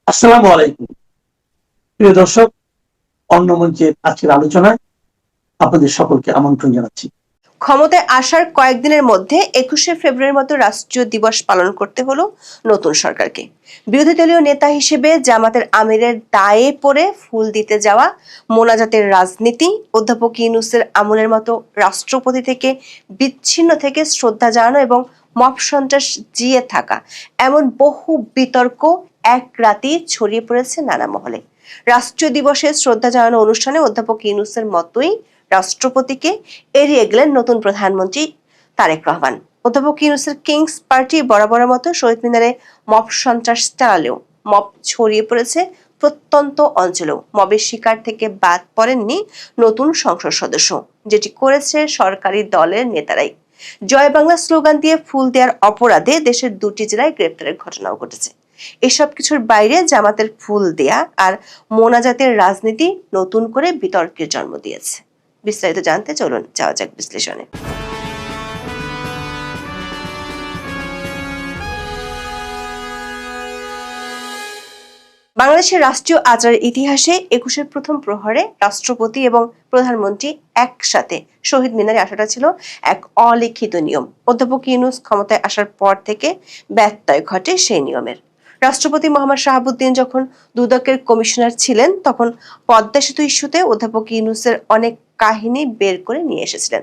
আসসালামু আলাইকুম। প্রিয় দর্শক, অন্য মঞ্চের আজকের আলোচনায় আপনাদের সকলকে আমন্ত্রণ জানাচ্ছি। ক্ষমতায় আসার কয়েকদিনের মধ্যে 21শে ফেব্রুয়ারির মতো রাষ্ট্রীয় দিবস পালন করতে হলো নতুন সরকারকে। বিরোধী দলীয় নেতা হিসেবে জামাতের আমিরের দায়ে পড়ে ফুল দিতে যাওয়া, মোনাজাতের রাজনীতি, অধ্যাপক ইউনূসের আমলের মতো রাষ্ট্রপতি থেকে বিচ্ছিন্ন থেকে শ্রদ্ধা জানানো এবং মব সন্ত্রাস জিয়ে থাকা, এমন বহু বিতর্ক এক রাতেই ছড়িয়ে পড়েছে নানা মহলে। রাষ্ট্রীয় দিবসে শ্রদ্ধা জানানো অনুষ্ঠানে অধ্যাপক ইউনূসের মতোই রাষ্ট্রপতিকে এড়িয়ে গেলেন নতুন প্রধানমন্ত্রী তারেক রহমান। অধ্যাপক ইউনূসের কিংস পার্টি বরাবরের মতো শহীদ মিনারে মব সন্ত্রাস চালালেও মব ছড়িয়ে পড়েছে প্রত্যন্ত অঞ্চলেও। মবের শিকার থেকে বাদ পড়েননি নতুন সংসদ সদস্য, যেটি করেছে সরকারি দলের নেতারাই। জয় বাংলা স্লোগান দিয়ে ফুল দেওয়ার অপরাধে দেশের 2টি জেলায় গ্রেপ্তারের ঘটনাও ঘটেছে। এসব কিছুর বাইরে জামাতের ফুল দেয়া আর মোনাজাতের রাজনীতি নতুন করে বিতর্কের জন্ম দিয়েছে। বিস্তারিত জানতে চলুন যাওয়া যাক বিশ্লেষণে। বাংলাদেশের রাষ্ট্রীয় আচারের ইতিহাসে 21শে প্রথম প্রহরে রাষ্ট্রপতি এবং প্রধানমন্ত্রী একসাথে শহীদ মিনারে আসাটা ছিল এক অলিখিত নিয়ম। অধ্যাপক ইউনূস ক্ষমতায় আসার পর থেকে ব্যত্যয় ঘটে সেই নিয়মের। রাষ্ট্রপতি মোহাম্মদ শাহাবুদ্দিন যখন দুদকের কমিশনার ছিলেন, তখন পদ্মা সেতু ইস্যুতে অধ্যাপক ইউনূসের অনেক কাহিনী বের করে নিয়ে এসেছিলেন।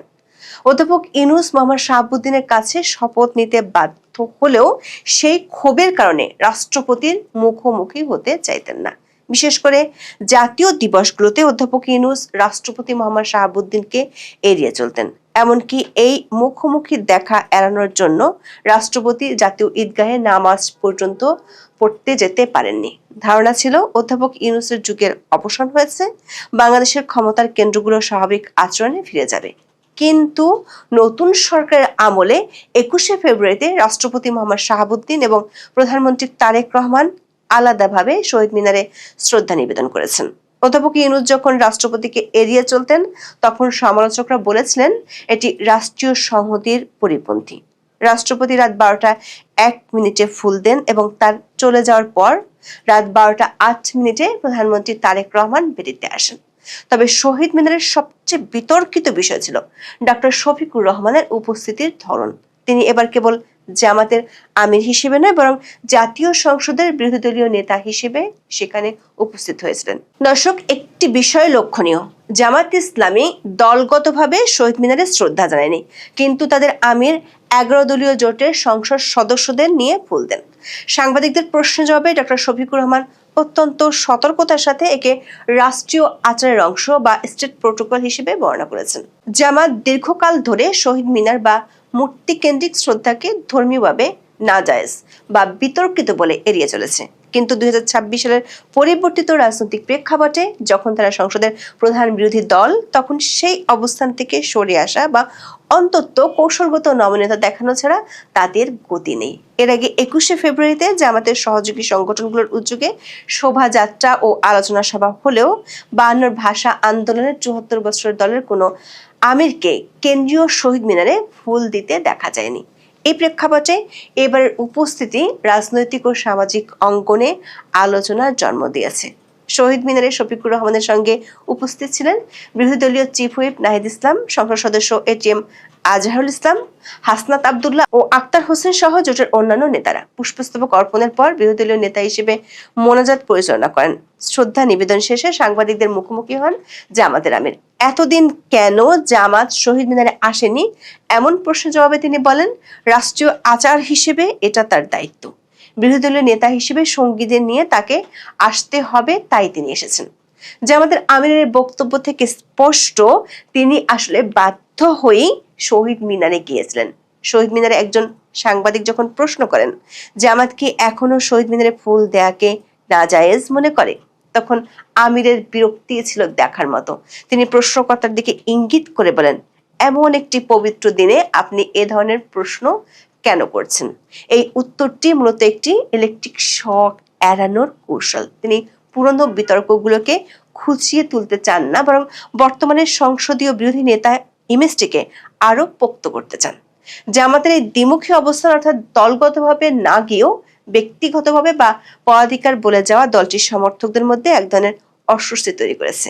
অধ্যাপক ইউনূস মোহাম্মদ শাহাবুদ্দিনের কাছে শপথ নিতে বাধ্য হলেও সেই ক্ষোভের কারণে রাষ্ট্রপতির মুখোমুখি হতে চাইতেন না। বিশেষ করে জাতীয় দিবসগুলোতে অধ্যাপক ইউনূস রাষ্ট্রপতি মোহাম্মদ শাহাবুদ্দিনকে এড়িয়ে চলতেন। এমনকি এই মুখোমুখি দেখা এড়ানোর জন্য রাষ্ট্রপতি জাতীয় ঈদগাহে নামাজ পর্যন্ত পড়তে যেতে পারেননি। ধারণা ছিল অধ্যাপক ইউনূসের যুগের অবসান হয়েছে, বাংলাদেশের ক্ষমতার কেন্দ্রগুলো স্বাভাবিক আচরণে ফিরে যাবে। কিন্তু নতুন সরকারের আমলে 21শে ফেব্রুয়ারিতে রাষ্ট্রপতি মোহাম্মদ শাহাবুদ্দিন এবং প্রধানমন্ত্রী তারেক রহমান আলাদাভাবে শহীদ মিনারে শ্রদ্ধা নিবেদন করেছেন। অধ্যাপক ইউনূস যখন রাষ্ট্রপতিকে এড়িয়ে চলতেন, তখন সমালোচকরা বলেছিলেন এটি রাষ্ট্রীয় সংহতির পরিপন্থী। রাষ্ট্রপতি রাত 12টা 1 মিনিটে ফুল দেন এবং তার চলে যাওয়ার পর রাত 12টা 8 মিনিটে প্রধানমন্ত্রী তারেক রহমান বেরিয়ে আসেন। তবে শহীদ মিনারের সবচেয়ে বিতর্কিত বিষয় ছিল ডক্টর শফিকুর রহমানের উপস্থিতির ধরন। তিনি এবার কেবল জামাতের আমির হিসেবে নয়, বরং জাতীয় সংসদের বিরোধী দলীয় নেতা হিসেবে সেখানে উপস্থিত হয়েছিলেন। দর্শক, একটি বিষয় লক্ষণীয়, জামাত ইসলামী দলগতভাবে শহীদ মিনারে শ্রদ্ধা জানায়নি, কিন্তু তাদের আমির 11 দলীয় জোটের সংসদ সদস্যদের নিয়ে ফুল দেন। সাংবাদিকদের প্রশ্নের জবাবে ডক্টর শফিকুর রহমান অত্যন্ত সতর্কতার সাথে একে রাষ্ট্রীয় আচারের অংশ বা স্টেট প্রোটোকল হিসেবে বর্ণনা করেছেন। জামাত দীর্ঘকাল ধরে শহীদ মিনার বা মূর্তি কেন্দ্রিক শ্রদ্ধাকে ধর্মীয়ভাবে নাজায়েজ বা বিতর্কিত বলে এড়িয়ে চলেছে। কিন্তু 2026 সালের পরিবর্তিত রাজনৈতিক প্রেক্ষাপটে যখন তারা সংসদের প্রধান বিরোধী দল, তখন সেই অবস্থান থেকে সরে আসা বা অন্তত কৌশলগত নমনীয়তা দেখানো ছাড়া তাদের গতি নেই। এর আগে 21শে ফেব্রুয়ারিতে জামাতের সহযোগী সংগঠনগুলোর উদ্যোগে শোভাযাত্রা ও আলোচনা সভা হলেও 52 ভাষা আন্দোলনের 74 বছরের দলের কোনো আমিরকে কেন্দ্রীয় শহীদ মিনারে ফুল দিতে দেখা যায়নি। এই প্রেক্ষাপটে এবারের উপস্থিতি রাজনৈতিক ও সামাজিক অঙ্গনে আলোচনার জন্ম দিয়েছে। শহীদ মিনারে শফিকুর রহমানের সঙ্গে উপস্থিত ছিলেন বিরোধী দলীয় চিফ হুইপ নাহিদ ইসলাম, সংসদ সদস্য এটিএম আজহারুল ইসলাম, হাসনাত আব্দুল্লাহ ও আক্তার হোসেন সহ জোটের অন্যান্য নেতারা। পুষ্পস্তবক অর্পণের পর বিরোধী দলীয় নেতা হিসেবে মোনাজাত পরিচালনা করেন। শ্রদ্ধা নিবেদন শেষে সাংবাদিকদের মুখোমুখি হন জামাতের আমির। এতদিন কেন জামাত শহীদ মিনারে আসেনি, এমন প্রশ্নের জবাবে তিনি বলেন, রাষ্ট্রীয় আচার হিসেবে এটা তার দায়িত্ব। বিরোধী দলীয় নেতা হিসেবে সঙ্গীদের নিয়ে তাকে আসতে হবে, তাই তিনি এসেছেন। জামাতের আমিরের বক্তব্য থেকে স্পষ্ট তিনি আসলে বাধ্য হয়েই শহীদ মিনারে গিয়েছিলেন। শহীদ মিনারে একজন সাংবাদিক যখন প্রশ্ন করেন জামাত কি এখনো শহীদ মিনারে ফুল দেয়াকে নাজায়েজ মনে করে, তখন আমিরের বিরক্তি ছিল দেখার মতো। তিনি প্রশ্নকর্তার দিকে ইঙ্গিত করে বলেন, এমন একটি পবিত্র দিনে আপনি এ ধরনের প্রশ্ন কেন করছেন? এই উত্তরটি মূলত একটি ইলেকট্রিক শক এড়ানোর কৌশল। তিনি পুরনো বিতর্কগুলোকে খুঁচিয়ে তুলতে চান না, বরং বর্তমানে সংসদীয় বিরোধী নেতা ইমেজটিকে আরো পোক্ত করতে চান। জামাতের এই দ্বিমুখী অবস্থান, অর্থাৎ দলগতভাবে না গিয়েও ব্যক্তিগতভাবে বা পদাধিকার বলে যাওয়া দলটির সমর্থকদের মধ্যে এক ধরনের অস্বস্তি তৈরি করেছে।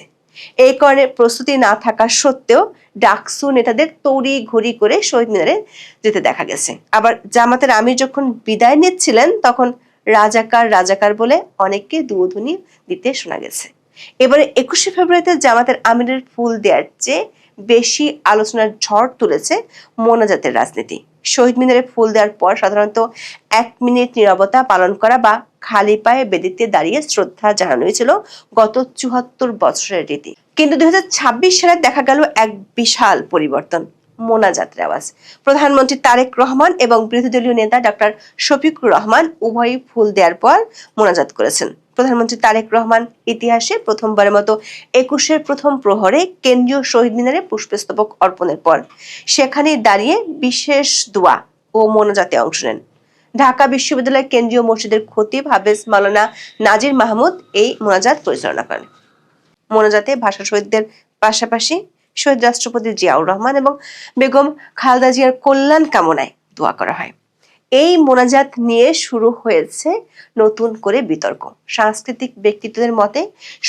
এই কারণে প্রস্তুতি না থাকা সত্ত্বেও ডাকসু নেতাদের তড়ি ঘড়ি করে শহীদ মিনারে যেতে দেখা গেছে। আবার জামাতের আমির যখন বিদায় নিচ্ছিলেন তখন রাজাকার রাজাকার বলে অনেককে দুধুনি দিতে শোনা গেছে। এবারে 21শে ফেব্রুয়ারিতে জামাতের আমিরের ফুল দেওয়ার চেয়ে বেশি আলোচনার ঝড় তুলেছে মোনাজাতের রাজনীতি। শহীদ মিনারে ফুল দেওয়ার পর সাধারণত 1 মিনিট নীরবতা পালন করা বা খালি পায়ে বেদিতে দাঁড়িয়ে শ্রদ্ধা জানানো হয়েছিল গত 74 বছরের রীতি। কিন্তু 2026 সালে দেখা গেল এক বিশাল পরিবর্তন, মোনাজাতের আওয়াজ। প্রধানমন্ত্রী তারেক রহমান এবং বিরোধী দলীয় নেতা ডক্টর শফিকুর রহমান উভয়ই ফুল দেওয়ার পর মোনাজাত করেছেন। প্রধানমন্ত্রী তারেক রহমান ইতিহাসে প্রথমবারের মতো 21শে প্রথম প্রহরে কেন্দ্রীয় শহীদ মিনারে পুষ্পস্তবক অর্পণের পর সেখানে দাঁড়িয়ে বিশেষ দোয়া ও মোনাজাতে অংশ নেন। ঢাকা বিশ্ববিদ্যালয়ের কেন্দ্রীয় মসজিদের খতিব হাফেজ মাওলানা নাজির মাহমুদ এই মোনাজাত পরিচালনা করেন। মোনাজাতে ভাষা শহীদদের পাশাপাশি শহীদ রাষ্ট্রপতি জিয়াউর রহমান এবং বেগম খালেদা জিয়ার কল্যাণ কামনায় দোয়া করা হয়। এই মোনাজাত নিয়ে শুরু হয়েছে নতুন করে বিতর্ক। সাংস্কৃতিক ব্যক্তিত্বদের মতে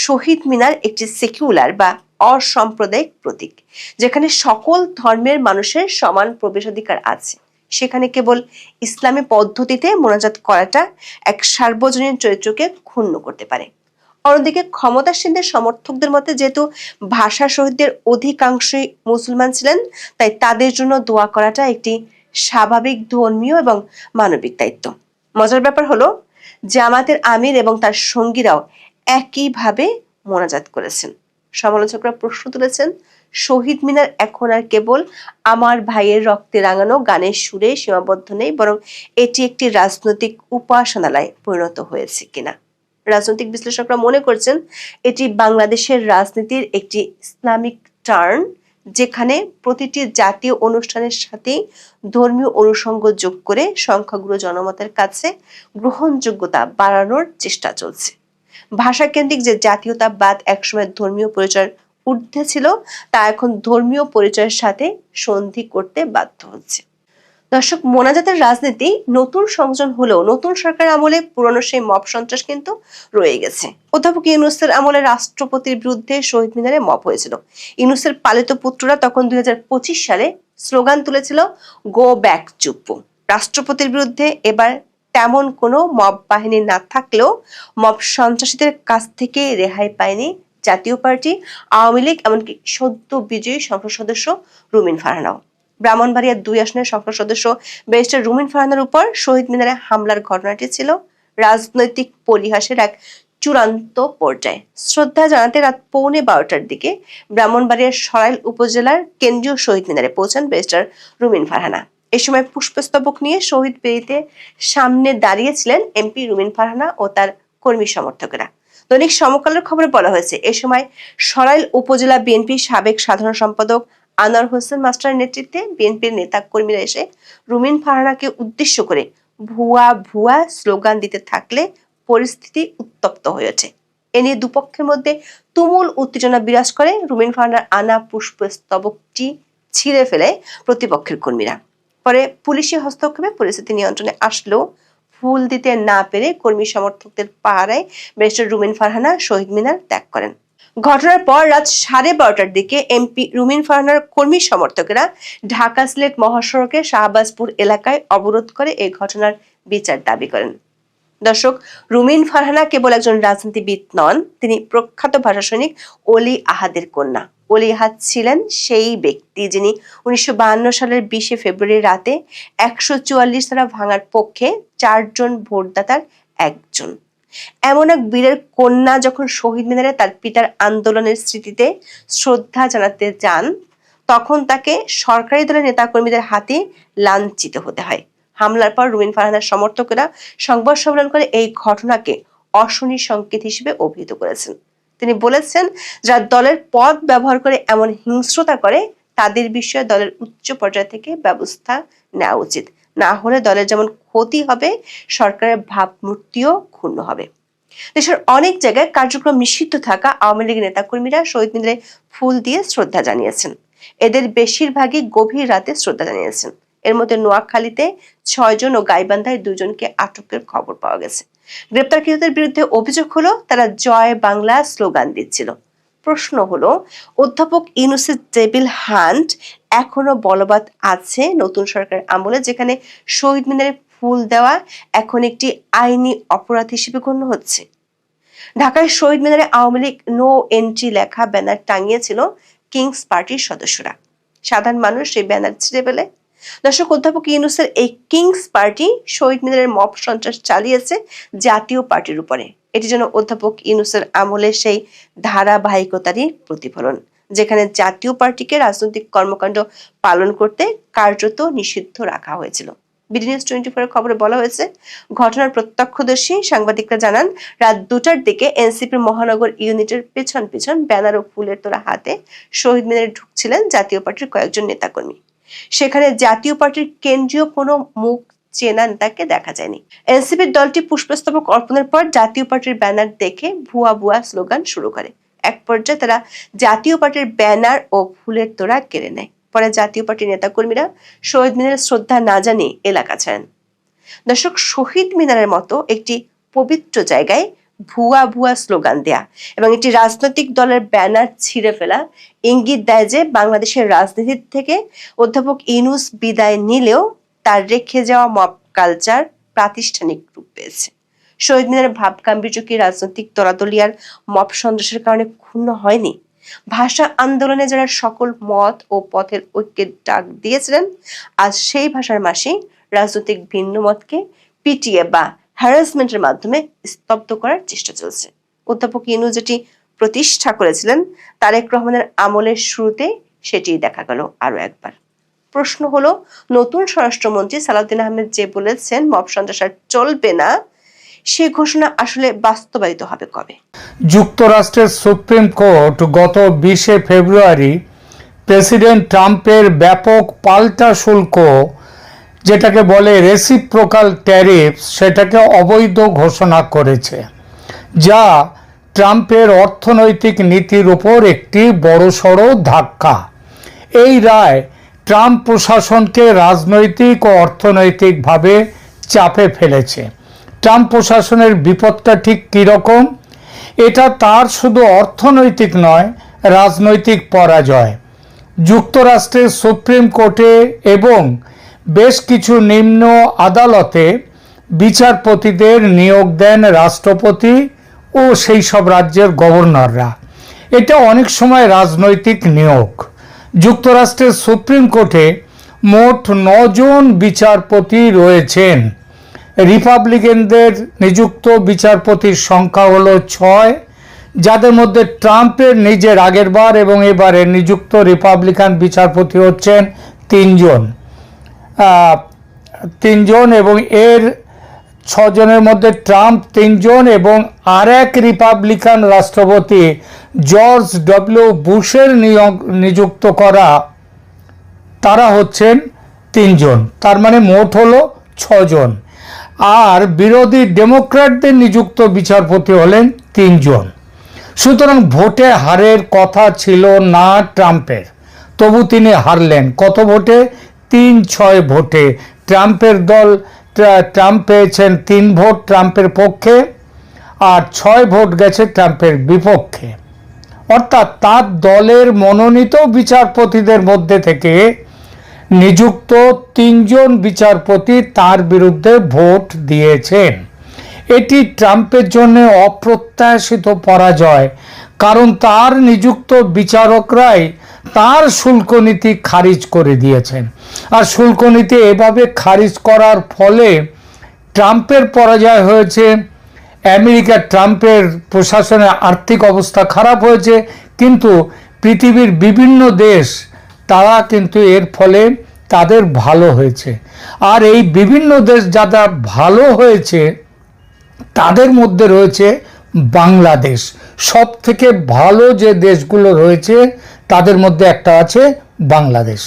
শহীদ মিনার একটি সেকুলার বা অসাম্প্রদায়িক প্রতীক, যেখানে সকল ধর্মের মানুষের সমান প্রবেশাধিকার আছে। সেখানে কেবল ইসলামী পদ্ধতিতে মোনাজাত করাটা এক সার্বজনীন চরিত্রকে ক্ষুণ্ণ করতে পারে। অন্যদিকে ক্ষমতাসীনদের সমর্থকদের মতে যেহেতু ভাষা শহীদদের অধিকাংশই মুসলমান ছিলেন, তাই তাদের জন্য দোয়া করাটা একটি স্বাভাবিক ধর্মীয় এবং মানবিক দায়িত্ব। মজার ব্যাপার হলো জামাতের আমির এবং তার সঙ্গীরাও একইভাবে মোনাজাত করেছেন। সমালোচকরা প্রশ্ন তুলেছেন, শহীদ মিনার এখন আর কেবল আমার ভাইয়ের রক্তে রাঙানো গানের সুরে সীমাবদ্ধ নেই, বরং এটি একটি রাজনৈতিক উপাসনালয়ে পরিণত হয়েছে কিনা। রাজনৈতিক বিশ্লেষকরা মনে করছেন এটি বাংলাদেশের রাজনীতির একটি ইসলামিক টার্ন, যেখানে প্রতিটি জাতীয় অনুষ্ঠানের সাথে ধর্মীয় অনুষঙ্গ যোগ করে সংখ্যাগুরু জনমতের কাছে গ্রহণযোগ্যতা বাড়ানোর চেষ্টা চলছে। ভাষাকেন্দ্রিক যে জাতীয়তাবাদ একসময় ধর্মীয় পরিচয়ের ঊর্ধ্বে ছিল, তা এখন ধর্মীয় পরিচয়ের সাথে সন্ধি করতে বাধ্য হচ্ছে। দর্শক, মোনাজাতের রাজনীতি নতুন সংযোজন হলেও নতুন সরকার আমলে পুরনো সেই মব সন্ত্রাস কিন্তু রয়ে গেছে। অধ্যাপক ইউনূসের আমলে রাষ্ট্রপতির বিরুদ্ধে শহীদ মিনারে মব হয়েছিল। ইউনূসের পালিত পুত্ররা তখন 2025 সালে স্লোগান তুলেছিল, গো ব্যাক চুপ্পু। রাষ্ট্রপতির বিরুদ্ধে এবার তেমন কোনো মব বাহিনী না থাকলেও মব সন্ত্রাসীদের কাছ থেকে রেহাই পায়নি জাতীয় পার্টি, আওয়ামী লীগ, এমনকি সদ্য বিজয়ী সংসদ সদস্য রুমিন ফারহানাও। ব্রাহ্মণবাড়িয়ার 2 আসনের সংসদ সদস্য ব্যারিস্টার রুমিন ফারহানার উপর শহীদ মিনারে হামলার ঘটনাটি ছিল রাজনৈতিক পরিহাসের এক চূড়ান্ত পর্যায়ে। শ্রদ্ধা জানাতে রাত 11:15টার দিকে ব্রাহ্মণবাড়িয়ার সরাইল উপজেলার কেন্দ্রীয় শহীদ মিনারে পৌঁছান ব্যারিস্টার রুমিন ফারহানা। এ সময় পুষ্পস্তবক নিয়ে শহীদ বেদিতে সামনে দাঁড়িয়েছিলেন এমপি রুমিন ফারহানা ও তার কর্মী সমর্থকেরা। দৈনিক সমকালের খবরে বলা হয়েছে, এ সময় সরাইল উপজেলা বিএনপির সাবেক সাধারণ সম্পাদক আনোয়ার হোসেন মাস্টারের নেতৃত্বে বিএনপির নেতা কর্মীরা এসে রুমিন ফারহানাকে উদ্দেশ্য করে ভুয়া ভুয়া স্লোগান দিতে থাকলে পরিস্থিতি উত্তপ্ত হয়ে ওঠে। এ নিয়ে দুপক্ষের মধ্যে তুমুল উত্তেজনা বিরাজ করে। রুমিন ফারহানার আনা পুষ্পস্তবকটি ছিঁড়ে ফেলে প্রতিপক্ষের কর্মীরা। পরে পুলিশি হস্তক্ষেপে পরিস্থিতি নিয়ন্ত্রণে আসলেও ফুল দিতে না পেরে কর্মী সমর্থকদের পাহারায় ব্যারিস্টার রুমিন ফারহানা শহীদ মিনার ত্যাগ করেন। ঘটনার পর রাত 12:30টার দিকে এমপি রুমিন ফারহানার কর্মী সমর্থকেরা ঢাকা সিলেট মহাসড়কের শাহবাজপুর এলাকায় অবরোধ করে এই ঘটনার বিচার দাবি করেন। দর্শক, রুমিন ফারহানা কেবল একজন রাজনীতিবিদ নন, তিনি প্রখ্যাত ভাষা সৈনিক অলি আহাদের কন্যা। অলি আহাদ ছিলেন সেই ব্যক্তি যিনি 1952 সালের 20শে ফেব্রুয়ারি রাতে 144 ধারা ভাঙার পক্ষে 4 জন ভোটদাতার একজন। এমন এক বীরের কন্যা যখন শহীদ মিনারে তার পিতার আন্দোলনের স্মৃতিতে শ্রদ্ধা জানাতে যান, তখন তাকে সরকারি দলের নেতাকর্মীদের হাতে লাঞ্ছিত হতে হয়। হামলার পর রুমিন ফারহানার সমর্থকেরা সংবাদ সম্মেলন করে এই ঘটনাকে অশনি সংকেত হিসেবে অভিহিত করেছেন। তিনি বলেছেন, যারা দলের পদ ব্যবহার করে এমন হিংস্রতা করে, তাদের বিষয়ে দলের উচ্চ পর্যায় থেকে ব্যবস্থা নেওয়া উচিত। না হলে দলের যেমন ক্ষতি হবে, সরকারের ভাবমূর্তিও ক্ষুণ্ণ হবে। দেশের অনেক জায়গায় কার্যক্রম নিষিদ্ধ থাকা আওয়ামী লীগের নেতাকর্মীরা শহীদ মিনারে ফুল দিয়ে শ্রদ্ধা জানিয়েছেন। এদের বেশিরভাগই গভীর রাতে শ্রদ্ধা জানিয়েছেন। এর মধ্যে নোয়াখালীতে 6 জন ও গাইবান্ধায় 2 জনকে আটকের খবর পাওয়া গেছে। গ্রেপ্তারকৃতদের বিরুদ্ধে অভিযোগ হলো তারা জয় বাংলা স্লোগান দিচ্ছিল। প্রশ্ন হলো, অধ্যাপক ইউনূসের টেবিল হান্ট এখনো বলবৎ আছে নতুন সরকার আমলে, যেখানে শহীদ মিনারে ফুল দেওয়া এখন একটি আইনি অপরাধ হিসেবে গণ্য হচ্ছে। ঢাকায় শহীদ মিনারে আওয়ামী লীগ নো এন্ট্রি লেখা ব্যানার টাঙিয়েছিল কিংস পার্টির সদস্যরা। সাধারণ মানুষ সেই ব্যানার ছিঁড়ে ফেলে। দর্শক, অধ্যাপক ইউনূসের এই কিংস পার্টি শহীদ মিনারের মব সন্ত্রাস চালিয়েছে জাতীয় পার্টির উপরে। এটি যেন অধ্যাপক ইউনূসের আমলের সেই ধারাবাহিকতারই প্রতিফলন, যেখানে জাতীয় পার্টিকে রাজনৈতিক কর্মকাণ্ড পালন করতে কার্যত নিষিদ্ধ রাখা হয়েছিল। বিডি নিউজ 24 এর খবরে বলা হয়েছে, ঘটনার প্রত্যক্ষদর্শী সাংবাদিকরা জানান, রাত 2টার দিকে এনসিপির মহানগর ইউনিটের পেছন পেছন ব্যানার ও ফুলের তোড়া হাতে শহীদ মিনারে ঢুকছিলেন জাতীয় পার্টির কয়েকজন নেতাকর্মী। সেখানে জাতীয় পার্টির কেন্দ্রীয় কোনো মুখ চেনা নেতাকে দেখা যায়নি। এনসিপির দলটি পুষ্পস্তবক অর্পণের পর জাতীয় পার্টির ব্যানার দেখে ভুয়া ভুয়া স্লোগান শুরু করে। এক পর্যায়ে তারা জাতীয় পার্টির ব্যানার ও ফুলের তোড়া কেড়ে নেয়। পরে জাতীয় পার্টির নেতাকর্মীরা শহীদ মিনারে শ্রদ্ধা না জানিয়ে এলাকা ছাড়েন। দর্শক, শহীদ মিনারের মতো একটি পবিত্র জায়গায় ভুয়া ভুয়া স্লোগান দেয়া এবং একটি রাজনৈতিক দলের ব্যানার ছিঁড়ে ফেলা ইঙ্গিত দেয় যে বাংলাদেশের রাজনীতি থেকে অধ্যাপক ইউনূস বিদায় নিলেও তার রেখে যাওয়া মব কালচার প্রাতিষ্ঠানিক রূপ পেয়েছে। শহীদ মিনারের ভাব গাম্ভীর্য কি রাজনৈতিক দলাদলি আর মব সন্ত্রাসের কারণে ক্ষুণ্ণ হয়নি? ভাষা আন্দোলনে যারা সকল মত ও পথের ঐক্যের ডাক দিয়েছিলেন, আজ সেই ভাষার মাসি রাজনৈতিক ভিন্ন মতকে পিটিয়ে বা হ্যারাসমেন্টের মাধ্যমে স্তব্ধ করার চেষ্টা চলছে। অধ্যাপক ইউনূস যেটি প্রতিষ্ঠা করেছিলেন তারেক রহমানের আমলের শুরুতে সেটি দেখা গেল আরো একবার। প্রশ্ন হলো, নতুন স্বরাষ্ট্রমন্ত্রী সালাউদ্দিন আহমেদ যে বলেছেন মব সন্ত্রাস আর চলবে না, সে ঘোষণা আসলে বাস্তবায়িত হবে কবে? যুক্তরাষ্ট্রের সুপ্রিম কোর্ট গত 20শে ফেব্রুয়ারি প্রেসিডেন্ট ট্রাম্পের ব্যাপক পাল্টা শুল্ক, যেটাকে বলে রেসিপ্রোকাল ট্যারিফ, সেটাকে অবৈধ ঘোষণা করেছে, যা ট্রাম্পের অর্থনৈতিক নীতির উপর একটি বড়সড় ধাক্কা। এই রায় ট্রাম্প প্রশাসনকে রাজনৈতিক ও অর্থনৈতিকভাবে চাপে ফেলেছে। ট্রাম্প প্রশাসনের বিপদটা ঠিক কীরকম? এটা তার শুধু অর্থনৈতিক নয়, রাজনৈতিক পরাজয়। যুক্তরাষ্ট্রের সুপ্রিম কোর্টে এবং বেশ কিছু নিম্ন আদালতে বিচারপতিদের নিয়োগ দেন রাষ্ট্রপতি ও সেই সব রাজ্যের গভর্নররা। এটা অনেক সময় রাজনৈতিক নিয়োগ। যুক্তরাষ্ট্রের সুপ্রিম কোর্টে মোট 9 জন বিচারপতি রয়েছেন। রিপাবলিকানদের নিযুক্ত বিচারপতির সংখ্যা হলো 6, যাদের মধ্যে ট্রাম্পের নিজের আগেরবার এবং এবারে নিযুক্ত রিপাবলিকান বিচারপতি হচ্ছেন 3 জন। 3 জন এবং এর 6 জনের মধ্যে ট্রাম্প 3 জন এবং আরেক রিপাবলিকান রাষ্ট্রপতি জর্জ ডব্লিউ বুশের নিযুক্ত করা, তারা হচ্ছেন 3 জন। তার মানে মোট হলো 6 জন। আর বিরোধী ডেমোক্র্যাটদের নিযুক্ত বিচারপতি হলেন 3 জন। সুতরাং ভোটে হারের কথা ছিল না ট্রাম্পের, তবু তিনি হারলেন। কত ভোটে? 3-6 ভোটে। ট্রাম্পের দল, ট্রাম্প পেয়েছেন 3 ভোট ট্রাম্পের পক্ষে, আর 6 ভোট গেছে ট্রাম্পের বিপক্ষে। অর্থাৎ তার দলের মনোনীত বিচারপতিদের মধ্যে থেকে নিযুক্ত 3 জন বিচারপতি তার বিরুদ্ধে ভোট দিয়েছেন। এটি ট্রাম্পের জন্য অপ্রত্যাশিত পরাজয়, কারণ তার নিযুক্ত বিচারকরাই তার শুল্ক নীতি খারিজ করে দিয়েছেন। আর শুল্ক নীতি এভাবে খারিজ করার ফলে ট্রাম্পের পরাজয় হয়েছে। আমেরিকা, ট্রাম্পের প্রশাসনের আর্থিক অবস্থা খারাপ হয়েছে, কিন্তু পৃথিবীর বিভিন্ন দেশ, তারা কিন্তু এর ফলে তাদের ভালো হয়েছে। আর এই বিভিন্ন দেশ যারা ভালো হয়েছে তাদের মধ্যে রয়েছে বাংলাদেশ। সব থেকে ভালো যে দেশগুলো রয়েছে তাদের মধ্যে একটা আছে বাংলাদেশ।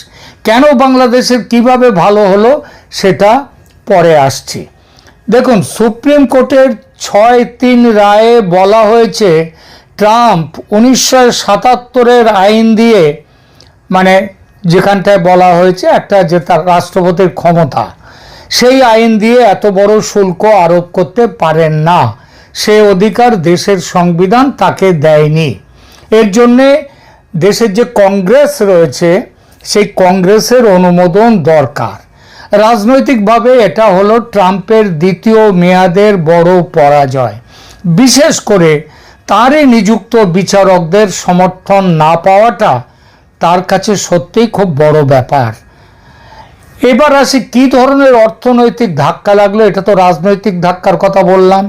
কেন বাংলাদেশের কিভাবে ভালো হলো সেটা পরে আসছি। দেখুন, সুপ্রিম কোর্টের 6-3 রায়ে বলা হয়েছে ট্রাম্প 1977-এর আইন দিয়ে, মানে যেখানটায় বলা হয়েছে একটা যে তার রাষ্ট্রপতির ক্ষমতা, সেই আইন দিয়ে এত বড় শুল্ক আরোপ করতে পারেন না, সে অধিকার দেশের সংবিধান তাকে দেয়নি। এর জন্যে দেশের যে কংগ্রেস রয়েছে সেই কংগ্রেসের অনুমোদন দরকার। রাজনৈতিকভাবে এটা হলো ট্রাম্পের দ্বিতীয় মেয়াদের বড় পরাজয়। বিশেষ করে তারই নিযুক্ত বিচারকদের সমর্থন না পাওয়াটা তার কাছে সত্যিই খুব বড় ব্যাপার। এবার আসি কি ধরনের অর্থনৈতিক ধাক্কা লাগলো। এটা তো রাজনৈতিক ধাক্কার কথা বললাম।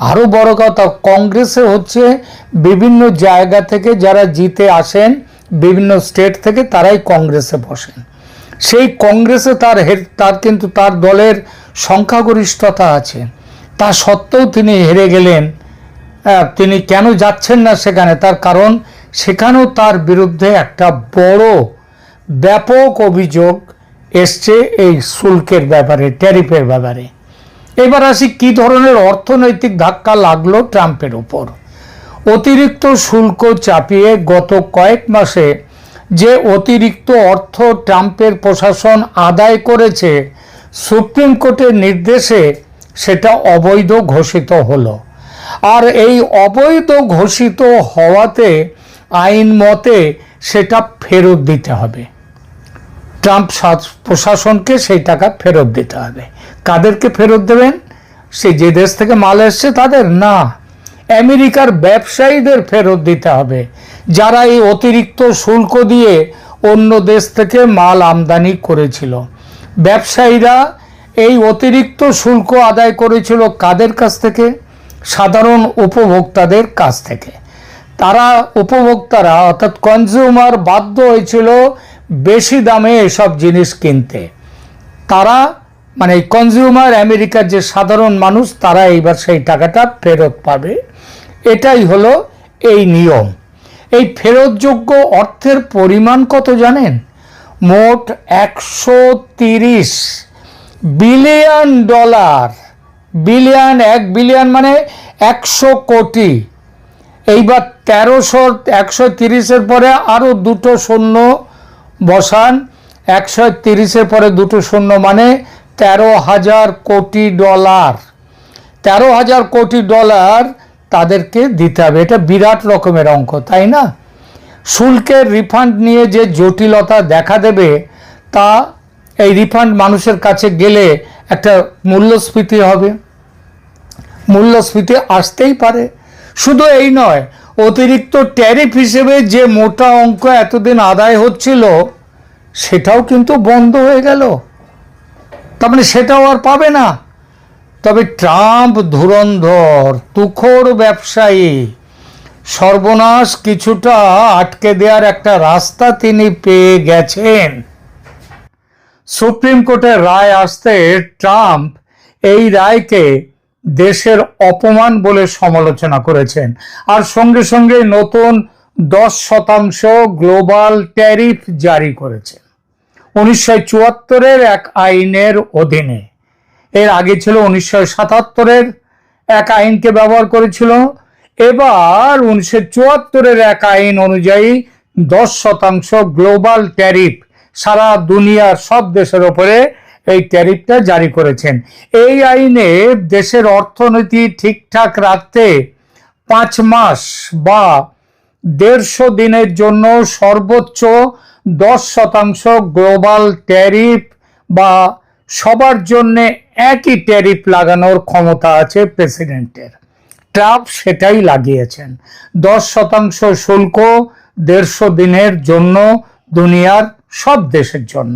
আরও বড় কথা, কংগ্রেসে হচ্ছে বিভিন্ন জায়গা থেকে যারা জিতে আসেন, বিভিন্ন স্টেট থেকে, তারাই কংগ্রেসে বসেন। সেই কংগ্রেসে তার কিন্তু তার দলের সংখ্যাগরিষ্ঠতা আছে, তা সত্ত্বেও তিনি হেরে গেলেন। তিনি কেন যাচ্ছেন না সেখানে, তার কারণ সেখানেও তার বিরুদ্ধে একটা বড় ব্যাপক অভিযোগ এসছে এই শুল্কের ব্যাপারে, ট্যারিফের ব্যাপারে। এবার আসি কি ধরনের অর্থনৈতিক ধাক্কা লাগলো ট্রাম্পের উপর। অতিরিক্ত শুল্ক চাপিয়ে গত কয়েক মাসে যে অতিরিক্ত অর্থ ট্রাম্পের প্রশাসন আদায় করেছে, সুপ্রিম কোর্টের নির্দেশে সেটা অবৈধ ঘোষিত হলো। আর এই অবৈধ ঘোষিত হওয়াতে আইন মতে সেটা ফেরত দিতে হবে। ট্রাম্প প্রশাসনকে সেই টাকা ফেরত দিতে হবে। কাদেরকে ফেরত দেবেন? সে যে দেশ থেকে মাল এসছে তাদের না, আমেরিকার ব্যবসায়ীদের ফেরত দিতে হবে, যারা এই অতিরিক্ত শুল্ক দিয়ে অন্য দেশ থেকে মাল আমদানি করেছিল। ব্যবসায়ীরা এই অতিরিক্ত শুল্ক আদায় করেছিল কাদের কাছ থেকে? সাধারণ উপভোক্তাদের কাছ থেকে। উপভোক্তারা অর্থাৎ কনজিউমার বাধ্য হয়েছিল বেশি দামে এসব জিনিস কিনতে। তারা মানে কনজিউমার, আমেরিকার যে সাধারণ মানুষ, তারা এইবার সেই টাকাটা ফেরত পাবে। এটাই হলো এই নিয়ম। এই ফেরতযোগ্য অর্থের পরিমাণ কত জানেন? মোট 130 বিলিয়ন ডলার। বিলিয়ন, 1 বিলিয়ন মানে 100 কোটি। এইবার 130-এর পরে আরও দুটো শূন্য বসান, 130-এর পরে দুটো শূন্য মানে 13,000 কোটি ডলার। 13,000 কোটি ডলার তাদেরকে দিতে হবে। এটা বিরাট রকমের অঙ্ক, তাই না? শুল্কের রিফান্ড নিয়ে যে জটিলতা দেখা দেবে, তা এই রিফান্ড মানুষের কাছে গেলে একটা মূল্যস্ফীতি হবে, মূল্যস্ফীতি আসতেই পারে। শুধু এই নয়, অতিরিক্ত ট্যারিফ হিসেবে যে মোটা অঙ্ক এতদিন আদায় হচ্ছিল সেটাও কিন্তু বন্ধ হয়ে গেল। তার মানে সেটাও আর পাবে না। তবে ট্রাম্প ধুরন্ধর, তুখোড় ব্যবসায়ী, সর্বনাশ কিছুটা আটকে দেওয়ার একটা রাস্তা তিনি পেয়ে গেছেন। সুপ্রিম কোর্টের রায় আসতে ট্রাম্প এই রায়কে দেশের অপমান বলে সমালোচনা করেছেন, আর সঙ্গে সঙ্গে নতুন 10% গ্লোবাল ট্যারিফ জারি করেছেন 1974-এর এক আইনের অধীনে। এর আগে ছিল 1977-এর এক আইনকে ব্যবহার করেছিল। এবার 1974-এর এক আইন অনুযায়ী 10% গ্লোবাল ট্যারিফ সারা দুনিয়ার সব দেশের উপরে এই ট্যারিফটা জারি করেছেন। এই আইনে দেশের অর্থনীতি ঠিকঠাক রাখতে 5 মাস বা 150 দিনের জন্য সর্বোচ্চ 10% গ্লোবাল ট্যারিফ বা সবার জন্য একই ট্যারিফ লাগানোর ক্ষমতা আছে প্রেসিডেন্টের। ট্রাম্প সেটাই লাগিয়েছেন। 10% শুল্ক 150 দিনের জন্য দুনিয়ার সব দেশের জন্য।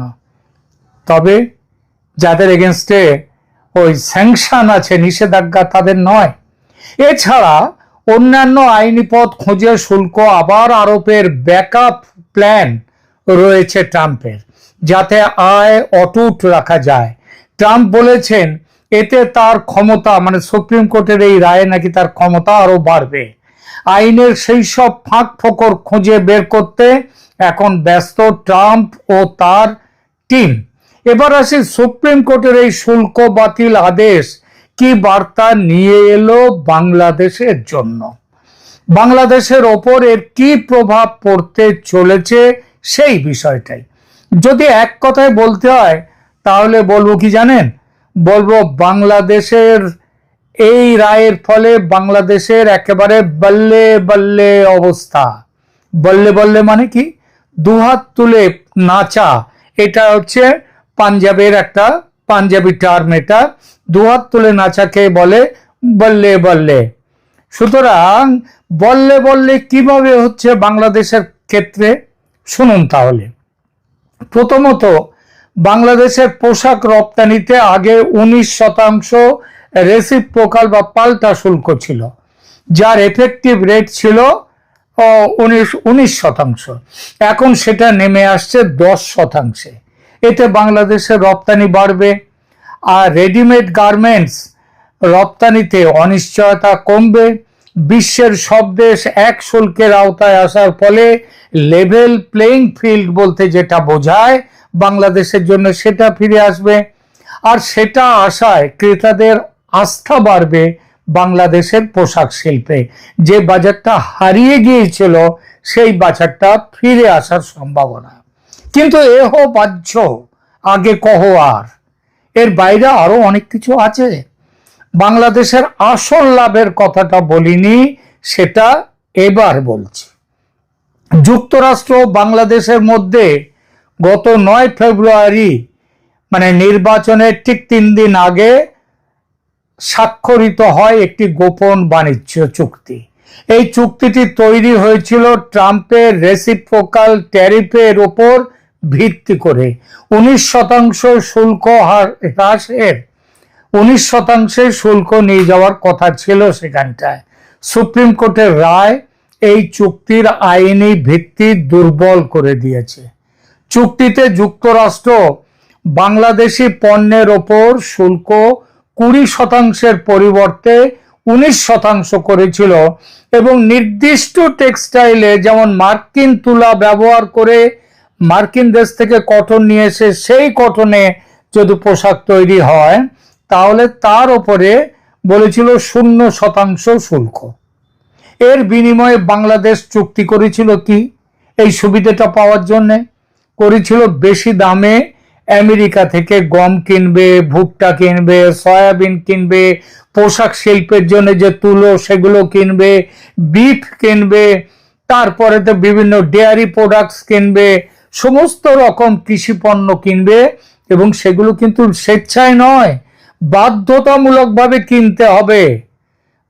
তবে যাদের এগেনস্টে ওই স্যাংশন আছে, নিষেধাজ্ঞা, তাদের নয়। এছাড়া অন্যান্য আইনি পথ খুঁজে শুল্ক আবার আরোপের ব্যাকআপ প্ল্যান রয়েছে ট্রাম্পের, যাতে আয় অটুট রাখা যায়। ট্রাম্প বলেছেন এতে তার ক্ষমতা, মানে সুপ্রিম কোর্টের এই রায়ে নাকি তার ক্ষমতা আরো বাড়বে। আইনের সেই সব ফাঁক ফোকর খুঁজে বের করতে এখন ব্যস্ত ট্রাম্প ও তার টিম। এবার আসি সুপ্রিম কোর্টের এই শুল্ক বাতিল আদেশ কি বার্তা নিয়ে এলো বাংলাদেশের জন্য, বাংলাদেশের ওপর এর কি প্রভাব পড়তে চলেছে সেই বিষয়টাই। যদি এক কথায় বলতে হয় তাহলে বলবো কি জানেন, বলবো বাংলাদেশের এই রায়ের ফলে বাংলাদেশের একেবারে বল্লে বল্লে অবস্থা। বল্লে বল্লে মানে কি, দুহাত তুলে নাচা, এটা হচ্ছে পাঞ্জাবের একটা পাঞ্জাবি টার্ম, এটা দুহাত তুলে নাচাকে বলে বল্লে বল্লে। সুতরাং বল্লে বল্লে কিভাবে হচ্ছে বাংলাদেশের ক্ষেত্রে, শুনুন তাহলে। প্রথমত, বাংলাদেশের পোশাক রপ্তানিতে আগে 19% রেসিপ্রোকাল বা পাল্টা শুল্ক ছিল, যার এফেক্টিভ রেট ছিল 19%। এখন সেটা নেমে আসছে 10%। এতে বাংলাদেশের রপ্তানি বাড়বে, আর রেডিমেড গার্মেন্টস রপ্তানিতে অনিশ্চয়তা কমবে। বিশ্বের সব দেশ এক শুল্কের আওতায় আসার ফলে লেভেল প্লেইং ফিল্ড বলতে যেটা বোঝায় বাংলাদেশের জন্য সেটা ফিরে আসবে, আর সেটা আশায় ক্রেতাদের আস্থা বাড়বে বাংলাদেশের পোশাক শিল্পে। যে বাজারটা হারিয়ে গিয়েছিল সেই বাজারটা ফিরে আসার সম্ভাবনা। কিন্তু এহ বাহ্য, আগে কহ আর। এর বাইরে আরো অনেক কিছু আছে। বাংলাদেশের আসল লাভের কথাটা বলিনি, সেটা এবার বলছি। যুক্তরাষ্ট্র বাংলাদেশের মধ্যে গত 9 ফেব্রুয়ারি মানে নির্বাচনের ঠিক 3 দিন আগে স্বাক্ষরিত হয় একটি গোপন বাণিজ্য চুক্তি। এই চুক্তিটি তৈরি হয়েছিল ট্রাম্পের রেসিপ্রোকাল ট্যারিফের ওপর ভিত্তি করে। 19% শুল্ক হ্রাসের 19% শুল্ক নিয়ে যাওয়ার কথা ছিল সেখানটায়। সুপ্রিম কোর্টের রায় এই চুক্তির আইনি ভিত্তি দুর্বল করে দিয়েছে। চুক্তিতে যুক্তরাষ্ট্র বাংলাদেশি পণ্যের ওপর শুল্ক 20%-এর পরিবর্তে 19% করেছিল, এবং নির্দিষ্ট টেক্সটাইলে, যেমন মার্কিন তুলা ব্যবহার করে মার্কিন দেশ থেকে কটন নিয়ে এসে সেই কটনে যদি পোশাক তৈরি হয় তাহলে তার উপরে বলেছিল 0% শুল্ক। এর বিনিময়ে বাংলাদেশ চুক্তি করেছিল কি, এই সুবিধাটা পাওয়ার জন্য করেছিল বেশি দামে আমেরিকা থেকে গম কিনবে, ভুট্টা কিনবে, সয়াবিন কিনবে, পোশাক শিল্পের জন্য যে তুলো সেগুলো কিনবে, বিফ কিনবে, তারপরে তো বিভিন্ন ডেয়ারি প্রোডাক্টস কিনবে, সমস্ত রকম কৃষি পণ্য কিনবে, এবং সেগুলো কিন্তু স্বেচ্ছায় নয়, বাধ্যতামূলকভাবে কিনতে হবে।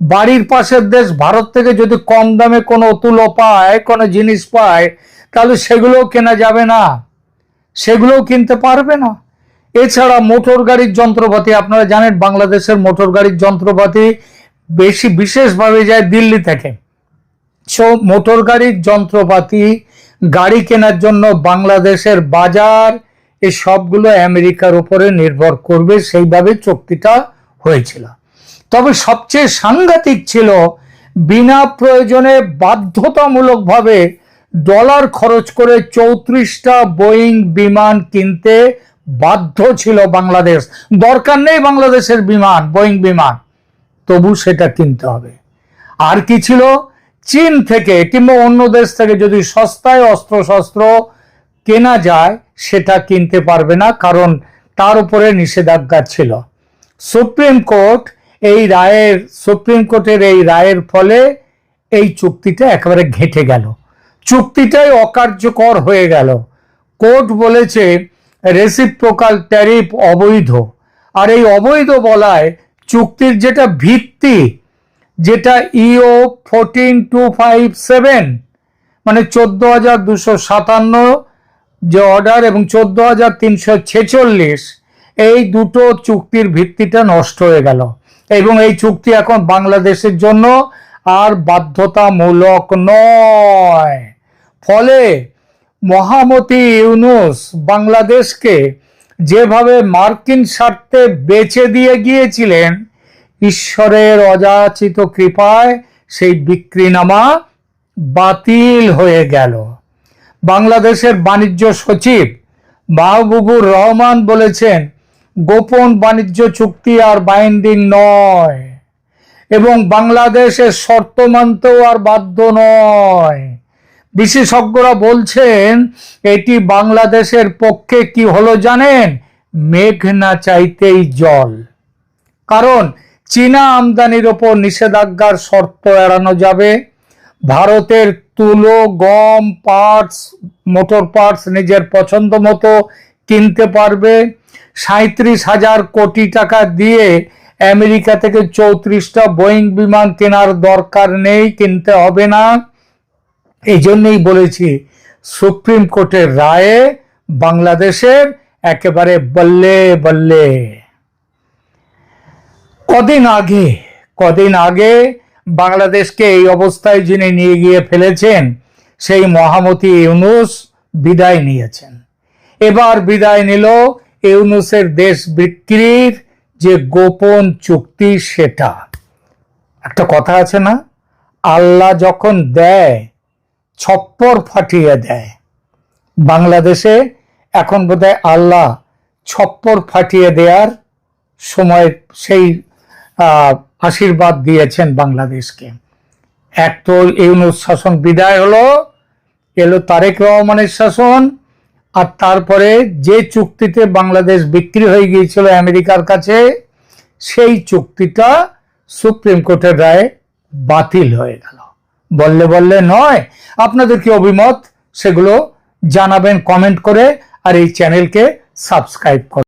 বাড়ির পাশের দেশ ভারত থেকে যদি কম দামে কোনো তুলো পায়, কোনো জিনিস পায়, তাহলে সেগুলোও কেনা যাবে না, সেগুলোও কিনতে পারবে না। এছাড়া মোটর গাড়ির যন্ত্রপাতি, আপনারা জানেন বাংলাদেশের মোটর গাড়ির যন্ত্রপাতি বিশেষভাবে যায় দিল্লি থেকে। মোটর গাড়ির যন্ত্রপাতি, গাড়ি কেনার জন্য বাংলাদেশের বাজার, এই সবগুলো আমেরিকার উপরে নির্ভর করবে, সেইভাবে চুক্তিটা হয়েছিল। তবে সবচেয়ে সাংঘাতিক ছিল, বিনা প্রয়োজনে বাধ্যতামূলকভাবে ডলার খরচ করে 34টা বোয়িং বিমান কিনতে বাধ্য ছিল বাংলাদেশ। দরকার নেই বাংলাদেশের বিমান, বোয়িং বিমান, তবু সেটা কিনতে হবে। আর কি ছিল, চীন থেকে কিংবা অন্য দেশ থেকে যদি সস্তায় অস্ত্রশস্ত্র কেনা যায় সেটা কিনতে পারবে না, কারণ তার উপরে নিষেধাজ্ঞা ছিল। সুপ্রিম কোর্টের এই রায়ের ফলে এই চুক্তিটা একেবারে ঘেঁটে গেল, চুক্তিটাই অকার্যকর হয়ে গেল। কোর্ট বলেছে রেসিপ্রোকাল ট্যারিফ অবৈধ, আর এই অবৈধ বলায় চুক্তির যেটা ভিত্তি, যেটা ইও 14257 মানে 14,257 যে অর্ডার এবং 14,346, এই দুটো চুক্তির ভিত্তিটা নষ্ট হয়ে গেল, এবং এই চুক্তি এখন বাংলাদেশের জন্য আর বাধ্যতামূলক নয়। ফলে মহামতি ইউনূস বাংলাদেশকে যেভাবে মার্কিন স্বার্থে বেচে দিয়ে গিয়েছিলেন, ঈশ্বরের অযাচিত কৃপায় সেই বিক্রিনামা বাতিল হয়ে গেল। বাংলাদেশের বাণিজ্য সচিব মাহবুবুর রহমান বলেছেন, গোপন বাণিজ্য চুক্তি আর বাইন্ডিং নয়, এবং বাংলাদেশের শর্ত মানতেও আর বাধ্য নয়। বিশেষজ্ঞরা বলছেন এটি বাংলাদেশের পক্ষে কি হলো জানেন? মেঘ না চাইতেই জল। কারণ চীনা আমদানির ওপর নিষেধাজ্ঞার শর্ত এড়ানো যাবে, ভারতের তুলো, গম, পার্টস, মোটর পার্টস নিজের পছন্দ মতো কিনতে পারবে, 37,000 কোটি টাকা দিয়ে আমেরিকা থেকে 34টা বোয়িং বিমান কেনার দরকার নেই, কিনতে হবে না। এই জন্যই বলেছি সুপ্রিম কোর্টের রায়ে বাংলাদেশের একেবারে বল্লে বল্লে। কদিন আগে বাংলাদেশকে এই অবস্থায় যিনি নিয়ে গিয়ে ফেলেছেন সেই মহামতি ইউনূস বিদায় নিয়েছেন। এবার বিদায় নিল ইউনূসের দেশ বিক্রির যে গোপন চুক্তি, সেটা। একটা কথা আছে না, আল্লাহ যখন দেয় ছপ্পর ফাটিয়ে দেয়। বাংলাদেশে এখন বোধহয় আল্লাহ ছপ্পর ফাটিয়ে দেওয়ার সময় সেই আশীর্বাদ দিয়েছেন বাংলাদেশকে। এক তো ইউনূস শাসন বিদায় হলো, এলো তারেক রহমানের শাসন, আর তারপরে যে চুক্তিতে বাংলাদেশ বিক্রি হয়ে গিয়েছিল আমেরিকার কাছে, সেই চুক্তিটা সুপ্রিম কোর্টের রায়ে বাতিল হয়ে গেল। বললে বললে নয়। আপনাদের কি অভিমত সেগুলো জানাবেন কমেন্ট করে, আর এই চ্যানেলকে সাবস্ক্রাইব করুন।